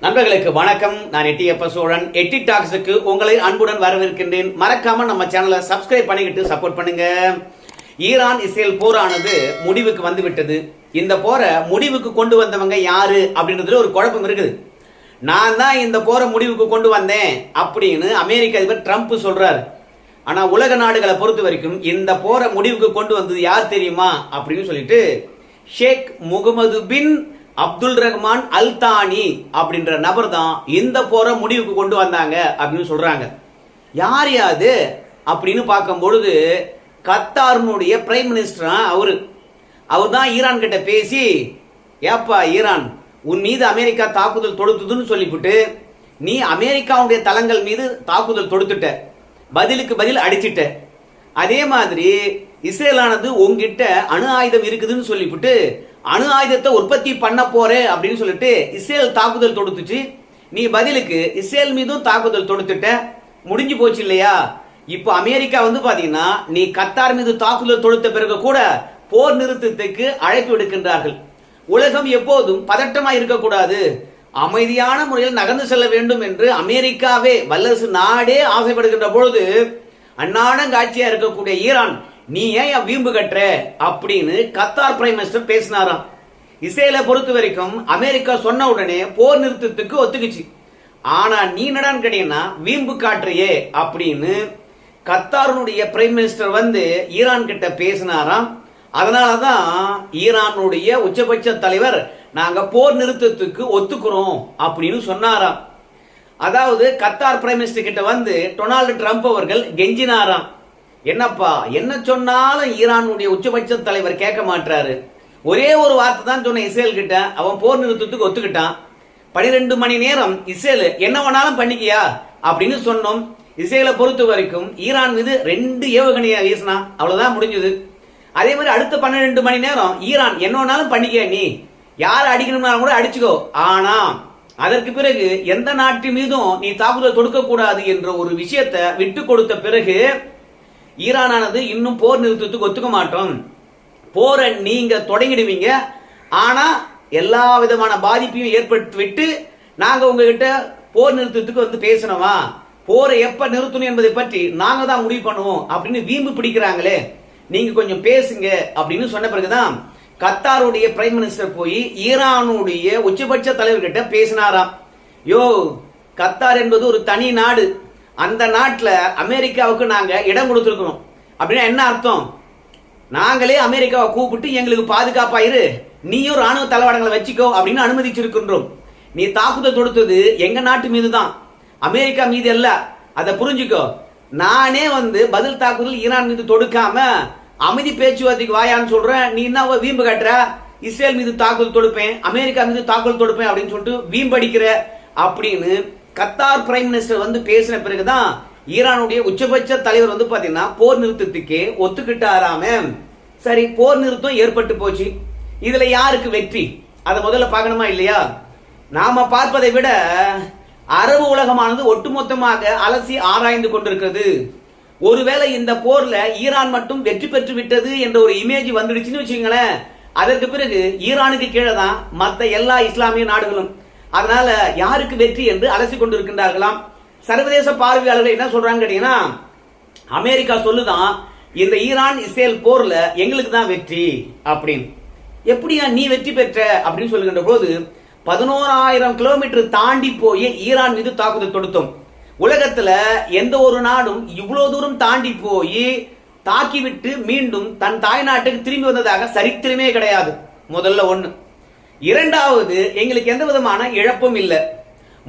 நண்பர்களுக்கு வணக்கம். நான் எட்டியப்ப சோழன். எட்டி டாக்ஸுக்கு உங்களை அன்புடன் வரவேற்கின்றேன். மறக்காம நம்ம சேனலை சப்ஸ்கிரைப் பண்ணிக்கிட்டு சப்போர்ட் பண்ணுங்க. ஈரான் இஸ்ரேல் போரானது முடிவுக்கு வந்து விட்டது. இந்த போரை முடிவுக்கு கொண்டு வந்தவங்க யாரு அப்படின்றதுல ஒரு குழப்பம் இருக்குது. நான் தான் இந்த போரை முடிவுக்கு கொண்டு வந்தேன் அப்படின்னு அமெரிக்க அதிபர் ட்ரம்ப் சொல்றாரு. ஆனா உலக நாடுகளை பொறுத்த வரைக்கும் இந்த போரை முடிவுக்கு கொண்டு வந்தது யார் தெரியுமா அப்படின்னு சொல்லிட்டு ஷேக் முகமது பின் அப்துல் ரஹ்மான் அல் தானி அப்படின்ற நபர் தான் இந்த போரை முடிவுக்கு கொண்டு வந்தாங்க அப்படின்னு சொல்றாங்க. யார் யாது அப்படின்னு பார்க்கும் பொழுது கத்தாரினுடைய பிரைம் மினிஸ்டர் அவர் தான் ஈரான் கிட்ட பேசி, ஏப்பா ஈரான், உன் மீது அமெரிக்கா தாக்குதல் தொடுத்ததுன்னு சொல்லிவிட்டு நீ அமெரிக்காவுடைய தளங்கள் மீது தாக்குதல் தொடுத்துட்ட, பதிலுக்கு பதில் அடிச்சிட்ட. அதே மாதிரி இஸ்ரேலானது உங்ககிட்ட அணு ஆயுதம் இருக்குதுன்னு சொல்லிவிட்டு அணு ஆயுதத்தை உற்பத்தி பண்ண போறே அப்படின்னு சொல்லிட்டு இஸ்ரேல் தாக்குதல் தொடுத்துச்சு. நீ பதிலுக்கு இஸ்ரேல் மீதும் தாக்குதல் தொடுத்துட்ட. முடிஞ்சு போச்சு இல்லையா? இப்போ அமெரிக்கா பாத்தீங்கன்னா நீ கத்தார் மீது தாக்குதல் தொடுத்த பிறகு கூட போர் நிறுத்தத்துக்கு அழைப்பு விடுக்கின்றார்கள். உலகம் எப்போதும் பதட்டமா இருக்கக்கூடாது, அமைதியான முறையில் நகர்ந்து செல்ல வேண்டும் என்று அமெரிக்காவே வல்லரசு நாடே ஆசைப்படுகின்ற பொழுது அந்நாடங்காட்சியா இருக்கக்கூடிய ஈரான் நீ ஏன் வீம்பு கட்டுற அப்படின்னு கத்தார் பிரைம் மினிஸ்டர் பேசினாராம். இஸ்ரேலை பொறுத்த வரைக்கும் அமெரிக்கா சொன்ன உடனே போர் நிறுத்தத்துக்கு ஒத்துக்குச்சு. ஆனா நீ என்னடான்னு கேட்டீங்கன்னா வீம்பு காட்டுறியே அப்படின்னு கத்தாருடைய பிரைம் மினிஸ்டர் ஈரான் கிட்ட பேசினாராம். அதனாலதான் ஈரானுடைய உச்சபட்ச தலைவர் நாங்க போர் நிறுத்தத்துக்கு ஒத்துக்கிறோம் அப்படின்னு சொன்னாராம். அதாவது கத்தார் பிரைம் மினிஸ்டர் கிட்ட டொனால்டு ட்ரம்ப் அவர்கள் கெஞ்சினாராம். என்னப்பா, என்ன சொன்னாலும் ஈரானுடைய உச்சபட்ச தலைவர் கேட்க மாட்டாரு. ஒரே ஒரு வார்த்தை தான் சொன்ன இஸ்ரேல் கிட்ட, அவன் போர் நிறுத்தத்துக்கு ஒத்துக்கிட்டான். 12 மணி நேரம் இஸ்ரேல் என்ன வேணாலும் பண்ணிக்கியா அப்படின்னு சொன்னோம். இஸ்ரேலை பொறுத்த வரைக்கும் ஈரான் மீது 2 ஏவுகணையை வீசினா, அவ்வளவுதான் முடிஞ்சது. அதே மாதிரி அடுத்த 12 மணி நேரம் ஈரான் என்ன வேணாலும் பண்ணிக்கியா, நீ யார் அடிக்கணும்னாலும் கூட அடிச்சுக்கோ, ஆனா அதற்கு பிறகு எந்த நாட்டு மீதும் நீ தாக்குதல் தொடுக்க கூடாது என்ற ஒரு விஷயத்தை விட்டு கொடுத்த பிறகு ஈரானானது இன்னும் போர் நிறுத்தத்துக்கு ஒத்துக்க மாட்டோம், போரை நீங்க தொடங்கிடுவீங்க, ஆனா எல்லா விதமான பாதிப்பையும் ஏற்படுத்தி விட்டு நாங்க உங்ககிட்ட போர் நிறுத்தத்துக்கு பேசணுமா, போரை எப்ப நிறுத்தணும் என்பதை பற்றி நாங்க தான் முடிவு பண்ணுவோம் அப்படின்னு வீம்பு பிடிக்கிறாங்களே, நீங்க கொஞ்சம் பேசுங்க அப்படின்னு சொன்ன பிறகுதான் கத்தாருடைய பிரைம் மினிஸ்டர் போய் ஈரானுடைய உச்சபட்ச தலைவர்கிட்ட பேசினாராம். யோ, கத்தார் என்பது ஒரு தனி நாடு, அந்த நாட்டில் அமெரிக்காவுக்கு நாங்க இடம் கொடுத்துருக்கோம் அப்படின்னா என்ன அர்த்தம்? நாங்களே அமெரிக்காவை கூப்பிட்டு எங்களுக்கு பாதுகாப்பாயிரு, நீயும் ராணுவ தளவாடங்களை வச்சுக்கோ அப்படின்னு அனுமதிச்சிருக்கின்றோம். நீ தாக்குதல் தொடுத்தது எங்க நாட்டு மீது தான், அமெரிக்கா மீது அல்ல, அதை புரிஞ்சுக்கோ. நானே பதில் தாக்குதல் ஈரான் மீது தொடுக்காம அமைதி பேச்சுவார்த்தைக்கு வாயான்னு சொல்றேன், நீ என்ன வீம்பு கட்டுற, இஸ்ரேல் மீது தாக்குதல் தொடுப்பேன், அமெரிக்கா மீது தாக்குதல் தொடுப்பேன் அப்படின்னு சொல்லிட்டு வீம்படிக்கிற அப்படின்னு கத்தார் பிரைம் மினிஸ்டர் பேசின பிறகுதான் ஈரானுடைய உச்சபட்ச தலைவர் பாத்தீங்கன்னா போர் நிறுத்தத்துக்கே ஒத்துக்கிட்டாராமே. சரி, போர் நிறுத்தம் ஏற்பட்டு போச்சு. இதுல யாருக்கு வெற்றி, அதை முதல்ல பார்க்கணுமா இல்லையா? நாம பார்ப்பதை விட அரபு உலகமானது ஒட்டுமொத்தமாக அலசி ஆராய்ந்து கொண்டிருக்கிறது. ஒருவேளை இந்த போர்ல ஈரான் மட்டும் வெற்றி பெற்று விட்டது என்ற ஒரு இமேஜ் வந்துடுச்சுன்னு வச்சுங்களேன், அதற்கு பிறகு ஈரானுக்கு கீழே தான் மற்ற எல்லா இஸ்லாமிய நாடுகளும். அதனால யாருக்கு வெற்றி என்று அலசி கொண்டிருக்கின்றார்களாம். சர்வதேச பார்வையாளர்கள் என்ன சொல்றாங்க கேட்டீங்கன்னா, அமெரிக்கா சொல்லுதான் இந்த ஈரான் இஸ்ரேல் போர்ல எங்களுக்கு தான் வெற்றி அப்படின்னு. எப்படியா நீ வெற்றி பெற்ற அப்படின்னு சொல்லுகின்ற போது 11,000 கிலோமீட்டர் தாண்டி போய் ஈரான் மீது தாக்குதல் தொடுத்தோம். உலகத்துல எந்த ஒரு நாடும் இவ்வளவு தூரம் தாண்டி போய் தாக்கிவிட்டு மீண்டும் தன் தாய் நாட்டுக்கு திரும்பி வந்ததாக சரித்திரமே கிடையாது. முதல்ல ஒண்ணு. இரண்டாவது, எங்களுக்கு எந்த விதமான இழப்பும் இல்லை.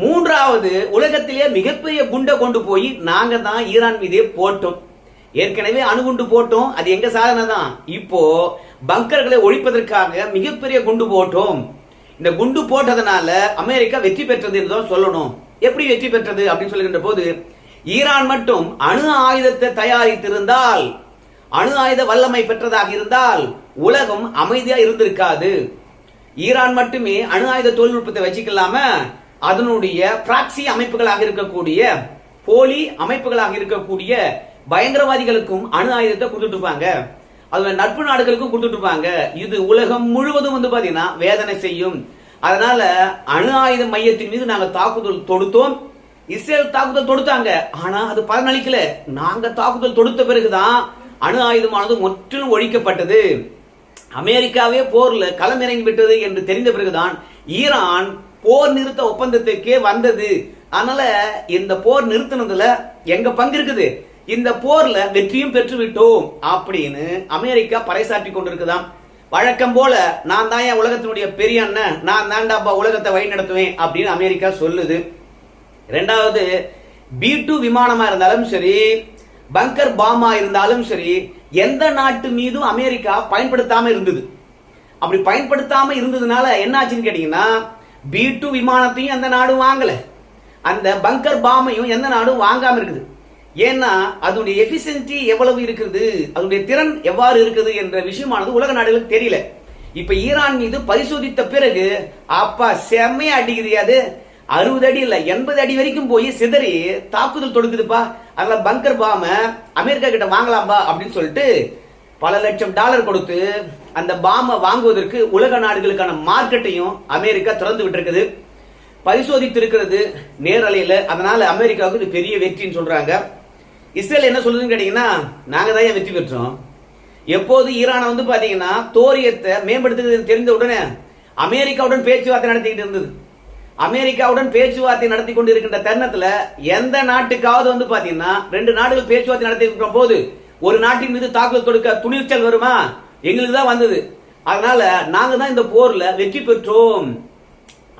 மூன்றாவது, உலகத்திலேயே மிகப்பெரிய குண்டை கொண்டு போய் நாங்க தான் ஈரான் மீதே போட்டோம். ஏற்கனவே அணுகுண்டு போட்டோம், அது எங்க சாதனை தான். இப்போ பங்கர்களை ஒழிப்பதற்காக மிகப்பெரிய குண்டு போட்டோம். இந்த குண்டு போட்டதனால அமெரிக்கா வெற்றி பெற்றது என்றுதான் சொல்லணும். எப்படி வெற்றி பெற்றது அப்படின்னு சொல்லுகின்ற போது, ஈரான் மட்டும் அணு ஆயுதத்தை தயாரித்திருந்தால், அணு ஆயுத வல்லமை பெற்றதாக இருந்தால் உலகம் அமைதியா இருந்திருக்காது. ஈரான் மட்டுமே அணு ஆயுத தொழில்நுட்பத்தை வச்சுக்கலாம அதனுடைய பிராக்சி அமைப்புகளாக இருக்கக்கூடிய, போலி அமைப்புகளாக இருக்கக்கூடிய பயங்கரவாதிகளுக்கும் அணு ஆயுதத்தை கொடுத்துட்டு இருப்பாங்க, அது நட்பு நாடுகளுக்கும் கொடுத்துட்டு இருப்பாங்க. இது உலகம் முழுவதும் பாத்தீங்கன்னா வேதனை செய்யும். அதனால அணு ஆயுத மையத்தின் மீது நாங்க தாக்குதல் தொடுத்தோம். இஸ்ரேல் தாக்குதல் தொடுத்தாங்க, ஆனா அது பலனளிக்கல. நாங்க தாக்குதல் தொடுத்த பிறகுதான் அணு ஆயுதமானது முற்றிலும் ஒழிக்கப்பட்டது. அமெரிக்காவே போர்ல களமிறங்கி விட்டது என்று தெரிந்த பிறகுதான் ஈரான் போர் நிறுத்த ஒப்பந்தத்துக்கே வந்தது. அதனால இந்த போர் நிறுத்தினதுல எங்க பங்கு இருக்குது, இந்த போர்ல வெற்றியும் பெற்று விட்டோம் அப்படின்னு அமெரிக்கா பறைசாற்றி கொண்டிருக்குதாம். வழக்கம் போல நான் தான் என் உலகத்தினுடைய பெரிய அண்ணன், நான் தாண்டாப்பா உலகத்தை வழி நடத்துவேன் அப்படின்னு அமெரிக்கா சொல்லுது. இரண்டாவது, B-2 விமானமா இருந்தாலும் சரி, பங்கர் பாமா இருந்தாலும் சரி, எந்த நாட்டு மீதும் அமெரிக்கா பயன்படுத்தாம இருந்தது. அப்படி பயன்படுத்தாம இருந்ததுனால என்ன ஆச்சுன்னு கேட்டீங்கன்னா, B-2 விமானத்தையும் எந்த நாடும் வாங்கல, அந்த பங்கர் பாமையும் எந்த நாடும் வாங்காம இருக்குது. ஏன்னா அதனுடைய எஃபிஷியன்சி எவ்வளவு இருக்குது, அதனுடைய திறன் எவ்வாறு இருக்குது என்ற விஷயமானது உலக நாடுகளுக்கு தெரியல. இப்ப ஈரான் மீது பரிசோதித்த பிறகு அப்பா செம்மையா அடிக்குது, 60 அடி இல்ல 80 அடி வரைக்கும் போய் சிதறி தாக்குதல் தொடுக்குதுப்பா. அதனால பங்கர் பாம அமெரிக்கா கிட்ட வாங்கலாம்பா அப்படின்னு சொல்லிட்டு பல லட்சம் டாலர் கொடுத்து அந்த பாம வாங்குவதற்கு உலக நாடுகளுக்கான மார்க்கெட்டையும் அமெரிக்கா திறந்து விட்டு பரிசோதித்து இருக்கிறது நேரலையில. அதனால அமெரிக்காவுக்கு இது பெரிய வெற்றின்னு சொல்றாங்க. இஸ்ரேல் என்ன சொல்லுதுன்னு கேட்டீங்கன்னா, நாங்க தான் வெற்றி பெற்றோம். எப்போது ஈரானை வந்து பாத்தீங்கன்னா தோரியத்தை மேம்படுத்துகிறது தெரிந்த உடனே அமெரிக்காவுடன் பேச்சுவார்த்தை நடத்திக்கிட்டு இருந்தது. அமெரிக்காவுடன் பேச்சுவார்த்தை நடத்தி கொண்டு இருக்கின்ற தருணத்துல எந்த நாட்டுக்காவது வந்து பாத்தீங்கன்னா 2 நாடுகள் பேச்சுவார்த்தை நடத்தி இருக்கிற போது ஒரு நாட்டின் மீது தாக்குதல் தொடுக்க துணிச்சல் வருமா? எங்களுக்கு தான் வந்தது. அதனால நாங்க தான் இந்த போர்ல வெற்றி பெற்றோம்.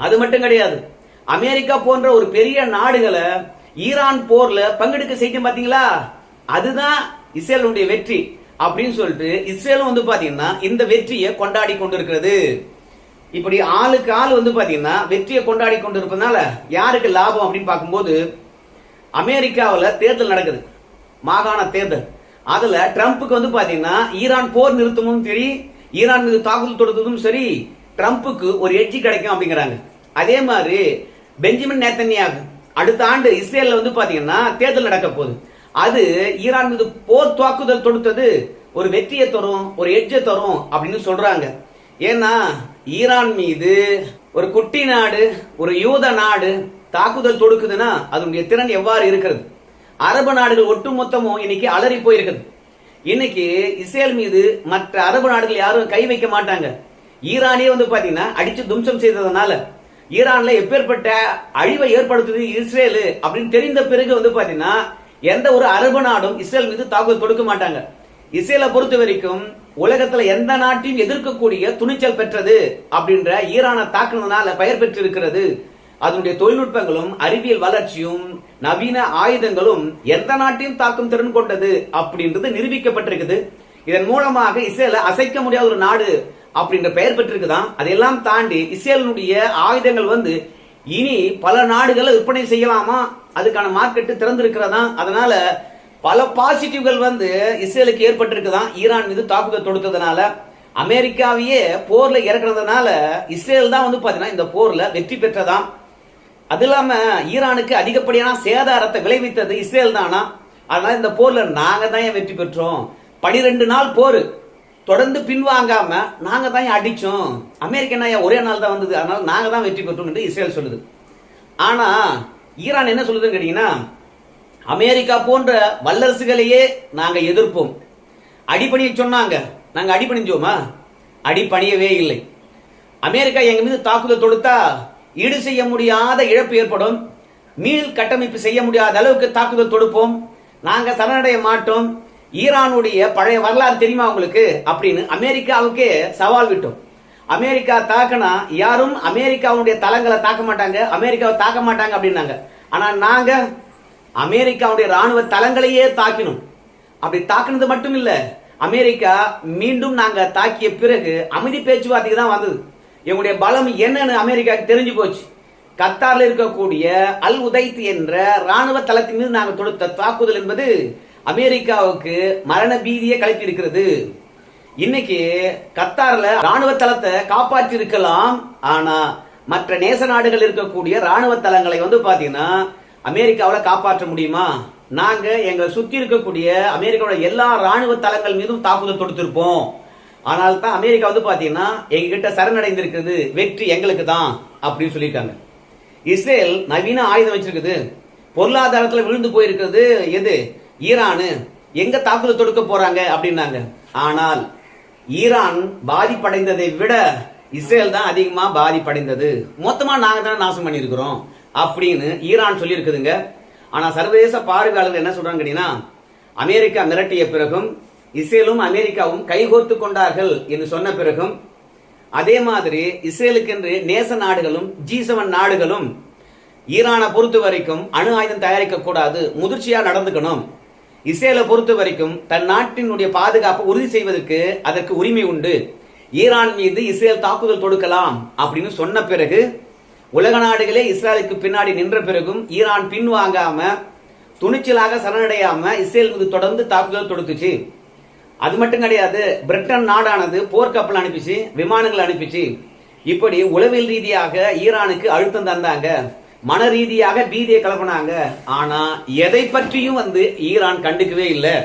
அது மட்டும் கிடையாது, அமெரிக்கா போன்ற ஒரு பெரிய நாடுகளை ஈரான் போர்ல பங்கெடுக்க செய்யும் பாத்தீங்களா, அதுதான் இஸ்ரேலுடைய வெற்றி அப்படின்னு சொல்லிட்டு இஸ்ரேலும் வந்து பாத்தீங்கன்னா இந்த வெற்றியை கொண்டாடி கொண்டிருக்கிறது. இப்படி ஆளுக்கு ஆள் வந்து பாத்தீங்கன்னா வெற்றியை கொண்டாடி கொண்டு இருப்பதனால யாருக்கு லாபம் அப்படின்னு பார்க்கும்போது, அமெரிக்காவில் தேர்தல் நடக்குது, மாகாண தேர்தல். அதுல ட்ரம்ப்புக்கு வந்து பாத்தீங்கன்னா ஈரான் போர் நிறுத்தமும் சரி, ஈரான் மீது தாக்குதல் தொடுத்ததும் சரி, ட்ரம்ப்புக்கு ஒரு எட்ஜி கிடைக்கும் அப்படிங்கிறாங்க. அதே மாதிரி பெஞ்சமின் நேத்தன்யாகு அடுத்த ஆண்டு இஸ்ரேல்ல வந்து பாத்தீங்கன்னா தேர்தல் நடக்க போகுது. அது ஈரான் மீது போர் தாக்குதல் தொடுத்தது ஒரு வெற்றியை தரும், ஒரு எட்ஜை தரும் அப்படின்னு சொல்றாங்க. ஏன்னா ஈரான் மீது ஒரு குட்டி நாடு, ஒரு யூத நாடு தாக்குதல் தொடுக்குதுன்னா அதனுடைய திறன் எவ்வாறு இருக்கிறது. அரபு நாடுகள் ஒட்டுமொத்தமும் இன்னைக்கு அலறி போயிருக்குது. இன்னைக்கு இஸ்ரேல் மீது மற்ற அரபு நாடுகள் யாரும் கை வைக்க மாட்டாங்க. ஈரானே வந்து பாத்தீங்கன்னா அடிச்சு தும்சம் செய்ததுனால ஈரான்ல எப்பேற்பட்ட அழிவை ஏற்படுத்துது இஸ்ரேல் அப்படின்னு தெரிந்த பிறகு வந்து பாத்தீங்கன்னா எந்த ஒரு அரபு நாடும் இஸ்ரேல் மீது தாக்குதல் தொடுக்க மாட்டாங்க. இஸ்ரேலை பொறுத்த வரைக்கும் உலகத்துல எந்த நாட்டையும் எதிர்க்கக்கூடிய துணிச்சல் பெற்றது அப்படின்ற ஈரானை தாக்குனதுனால பெயர் பெற்று இருக்கிறது. அதனுடைய தொழில்நுட்பங்களும் அறிவியல் வளர்ச்சியும் நவீன ஆயுதங்களும் எந்த நாட்டையும் தாக்கும் திறன் கொண்டது அப்படின்றது நிரூபிக்கப்பட்டிருக்குது. இதன் மூலமாக இஸ்ரேலை அசைக்க முடியாத ஒரு நாடு அப்படின்ற பெயர் பெற்றிருக்குதான். அதையெல்லாம் தாண்டி இஸ்ரேலுடைய ஆயுதங்கள் வந்து இனி பல நாடுகளை விற்பனை செய்யலாமா, அதுக்கான மார்க்கெட்டு திறந்திருக்கிறதா. அதனால பல பாசிட்டிவ்கள் வந்து இஸ்ரேலுக்கு ஏற்பட்டிருக்குதான். ஈரான் மீது தாக்குதல் தொடுத்ததுனால அமெரிக்காவையே போர்ல இறக்குறதுனால இஸ்ரேல் தான் வந்து பாத்தீங்கன்னா இந்த போர்ல வெற்றி பெற்றதாம். அது இல்லாம ஈரானுக்கு அதிகப்படியான சேதாரத்தை விளைவித்தது இஸ்ரேல் தானா. அதனால இந்த போர்ல நாங்க தான் வெற்றி பெற்றோம். 12 நாள் போர் தொடர்ந்து பின்வாங்காம நாங்க தான் அடிச்சோம். அமெரிக்கா ஒரே நாள் தான் வந்தது, அதனால நாங்க தான் வெற்றி பெற்றோம் என்று இஸ்ரேல் சொல்லுது. ஆனா ஈரான் என்ன சொல்லுதுன்னு கேட்டீங்கன்னா, அமெரிக்கா போன்ற வல்லரசுகளையே நாங்க எதிர்ப்போம். அடிபணிய சொன்னாங்க, நாங்க அடிபணிஞ்சோமா? அடிபணியவே இல்லை. அமெரிக்கா எங்க மீது தாக்குதல் தொடுத்தா ஈடு செய்ய முடியாத இழப்பு ஏற்படும், மீள் கட்டமைப்பு செய்ய முடியாத அளவுக்கு தாக்குதல் தொடுப்போம், நாங்க சரணடைய மாட்டோம். ஈரானுடைய பழைய வரலாறு தெரியுமா உங்களுக்கு அப்படின்னு அமெரிக்காவுக்கே சவால் விட்டோம். அமெரிக்கா தாக்கினா யாரும் அமெரிக்காவுடைய தளங்களை தாக்க மாட்டாங்க, அமெரிக்காவை தாக்க மாட்டாங்க அப்படின்னாங்க. ஆனா நாங்க அமெரிக்காவுடைய ராணுவ தளங்களையே தாக்கினோம். அப்படி தாக்குனது மட்டும் இல்ல, அமெரிக்கா மீண்டும் நாங்க தாக்கிய பிறகு அமைதி பேச்சுவார்த்தைக்கு தான் வந்தது. எங்களுடைய பலம் என்னன்னு அமெரிக்காவுக்கு தெரிஞ்சு போச்சு. கத்தார்ல இருக்கக்கூடிய அல் உதைத் என்ற ராணுவ தளத்தின் மீது நாங்கள் தொடுத்த தாக்குதல் என்பது அமெரிக்காவுக்கு மரண பீதியை கிளப்பி இருக்கிறது. இன்னைக்கு கத்தார்ல ராணுவ தளத்தை காப்பாற்றி இருக்கலாம், ஆனா மற்ற நேச நாடுகள் இருக்கக்கூடிய ராணுவ தளங்களை வந்து பாத்தீங்கன்னா அமெரிக்காவில் காப்பாற்ற முடியுமா? நாங்க எங்களை சுத்தி இருக்கக்கூடிய அமெரிக்காவோட எல்லா ராணுவ தளங்கள் மீதும் தாக்குதல் தொடுத்திருப்போம். ஆனால் தான் அமெரிக்கா வந்து பாத்தீங்கன்னா எங்ககிட்ட சரணடைந்திருக்கிறது, வெற்றி எங்களுக்கு தான் அப்படின்னு சொல்லியிருக்காங்க. இஸ்ரேல் நவீன ஆயுதம் வச்சிருக்குது, பொருளாதாரத்துல விழுந்து போயிருக்கிறது எது? ஈரானு. எங்க தாக்குதல் தொடுக்க போறாங்க அப்படின்னாங்க. ஆனால் ஈரான் பாதிப்படைந்ததை விட இஸ்ரேல் தான் அதிகமா பாதிப்படைந்தது, மொத்தமா நாங்க தான் நாசம் பண்ணிருக்கிறோம் அப்படின்னு ஈரான் சொல்லி இருக்குதுங்க. ஆனா சர்வதேச பார்வையாளர்கள் என்ன சொல்றாங்க கேட்டீங்கன்னா, அமெரிக்கா மிரட்டிய பிறகும் இஸ்ரேலும் அமெரிக்காவும் கைகோர்த்து கொண்டார்கள் என்று சொன்ன பிறகும், அதே மாதிரி இஸ்ரேலுக்கு என்று நேச நாடுகளும் G7 நாடுகளும் ஈரானை பொறுத்த வரைக்கும் அணு ஆயுதம் தயாரிக்க கூடாது, முதிர்ச்சியா நடந்துக்கணும், இஸ்ரேலை பொறுத்த வரைக்கும் தன் நாட்டினுடைய பாதுகாப்பை உறுதி செய்வதற்கு அதற்கு உரிமை உண்டு, ஈரான் மீது இஸ்ரேல் தாக்குதல் தொடுக்கலாம் அப்படின்னு சொன்ன பிறகு, உலக நாடுகளே இஸ்ரேலுக்கு பின்னாடி நின்ற பிறகும் ஈரான் பின்வாங்காம துணிச்சலாக சரணடையாம இஸ்ரேல் மீது தொடர்ந்து தாக்குதல் தொடுத்துச்சு. அது மட்டும் கிடையாது, பிரிட்டன் நாடானது போர்க்கப்பல் அனுப்பிச்சு, விமானங்கள் அனுப்பிச்சு. இப்படி உளவியல் ரீதியாக ஈரானுக்கு அழுத்தம் தந்தாங்க, மன ரீதியாக பீதியை கலப்பினாங்க. ஆனா எதை பற்றியும் ஈரான் கண்டுக்கவே இல்லை.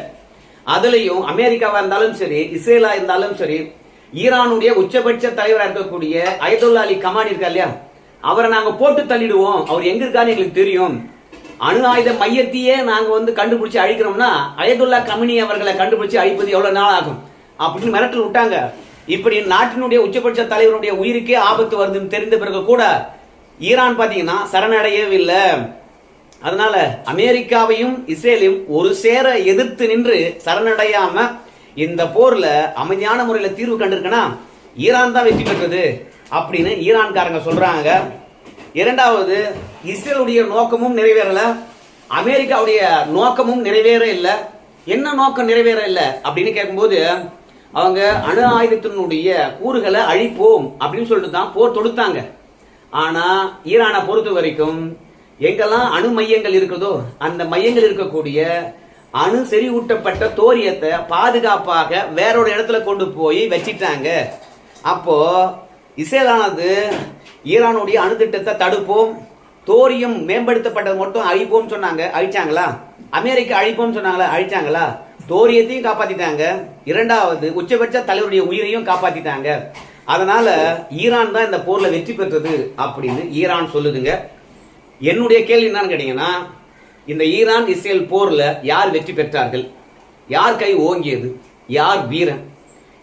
அதுலயும் அமெரிக்காவா இருந்தாலும் சரி, இஸ்ரேலா இருந்தாலும் சரி, ஈரானுடைய உச்சபட்ச தலைவராக இருக்கக்கூடிய அயதுல்லா அலி கமானி இருக்கா இல்லையா, அவரை நாங்க போட்டு தள்ளிடுவோம், அவர் எங்க இருக்கான்னு எங்களுக்கு தெரியும், அணு ஆயுத மையத்தையே நாங்க கண்டுபிடிச்சு அழிக்கிறோம்னா அயதுல்லா கமினி அவர்களை கண்டுபிடிச்சு அழிப்பது எவ்வளவு நாள் ஆகும் அப்படின்னு மிரட்டல் விட்டாங்க. இப்படி நாட்டினுடைய உச்சபட்ச தலைவருடைய உயிருக்கே ஆபத்து வருதுன்னு தெரிந்த பிறகு கூட ஈரான் பாத்தீங்கன்னா சரணடையவில்லை. அதனால அமெரிக்காவையும் இஸ்ரேலையும் ஒரு சேர எதிர்த்து நின்று சரணடையாம இந்த போர்ல அமைதியான முறையில தீர்வு கண்டிருக்கனா ஈரான் தான் வெற்றி பெற்றது அப்படின்னு ஈரான்காரங்க சொல்றாங்க. இரண்டாவது, இஸ்ரேலுடைய நோக்கமும் நிறைவேறல, அமெரிக்காவுடைய நோக்கமும் நிறைவேற இல்லை. என்ன நோக்கம் நிறைவேற இல்லை அப்படின்னு கேட்கும்போது, அவங்க அணு ஆயுதத்தினுடைய கூறுகளை அழிப்போம் அப்படின்னு சொல்லிட்டு தான் போர் தொடுத்தாங்க. ஆனா ஈரானை பொறுத்த வரைக்கும் எங்கெல்லாம் அணு மையங்கள் இருக்குதோ அந்த மையங்கள் இருக்கக்கூடிய அணு செறிவூட்டப்பட்ட தோரியத்தை பாதுகாப்பாக வேறொரு இடத்துல கொண்டு போய் வச்சிட்டாங்க. அப்போ இஸ்ரேலானது ஈரானுடைய அணு திட்டத்தை தடுப்போம், தோரியம் மேம்படுத்தப்பட்டது மட்டும் அழிப்போம் சொன்னாங்க, அழிச்சாங்களா? அமெரிக்கா அழிப்போம் சொன்னாங்களா, அழிச்சாங்களா? தோரியத்தையும் காப்பாத்திட்டாங்க, இரண்டாவது உச்சபட்ச தலைவருடைய உயிரையும் காப்பாத்திட்டாங்க. அதனால ஈரான் தான் இந்த போர்ல வெற்றி பெற்றது அப்படின்னு ஈரான் சொல்லுதுங்க. என்னுடைய கேள்வி என்னன்னு கேட்டீங்கன்னா, இந்த ஈரான் இஸ்ரேல் போர்ல யார் வெற்றி பெற்றார்கள், யார் கை ஓங்கியது, யார் வீரன்?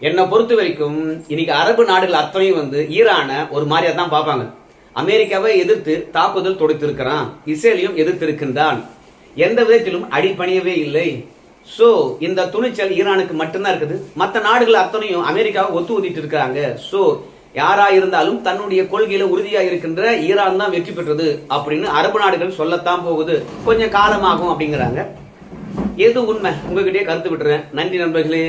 என்னை பொறுத்த வரைக்கும் இன்னைக்கு அரபு நாடுகள் அத்தனையும் ஈரானை ஒரு மாதிரியா தான் பார்ப்பாங்க. அமெரிக்காவை எதிர்த்து தாக்குதல் தொடுத்திருக்கிறான், இஸ்ரேலையும் எதிர்த்திருக்கின்றான், எந்த விதத்திலும் அடிபணியவே இல்லை. சோ இந்த துணிச்சல் ஈரானுக்கு மட்டும்தான் இருக்குது. மற்ற நாடுகள் அத்தனையும் அமெரிக்காவை ஒத்து ஊதிட்டு இருக்காங்க. சோ யாரா இருந்தாலும் தன்னுடைய கொள்கையில உறுதியா இருக்கின்ற ஈரான் தான் வெற்றி பெற்றது அப்படின்னு அரபு நாடுகள் சொல்லத்தான் போகுது, கொஞ்சம் காலமாகும் அப்படிங்கிறாங்க. எது உண்மை உங்ககிட்டயே கருத்து விட்டுறேன். நன்றி நண்பர்களே.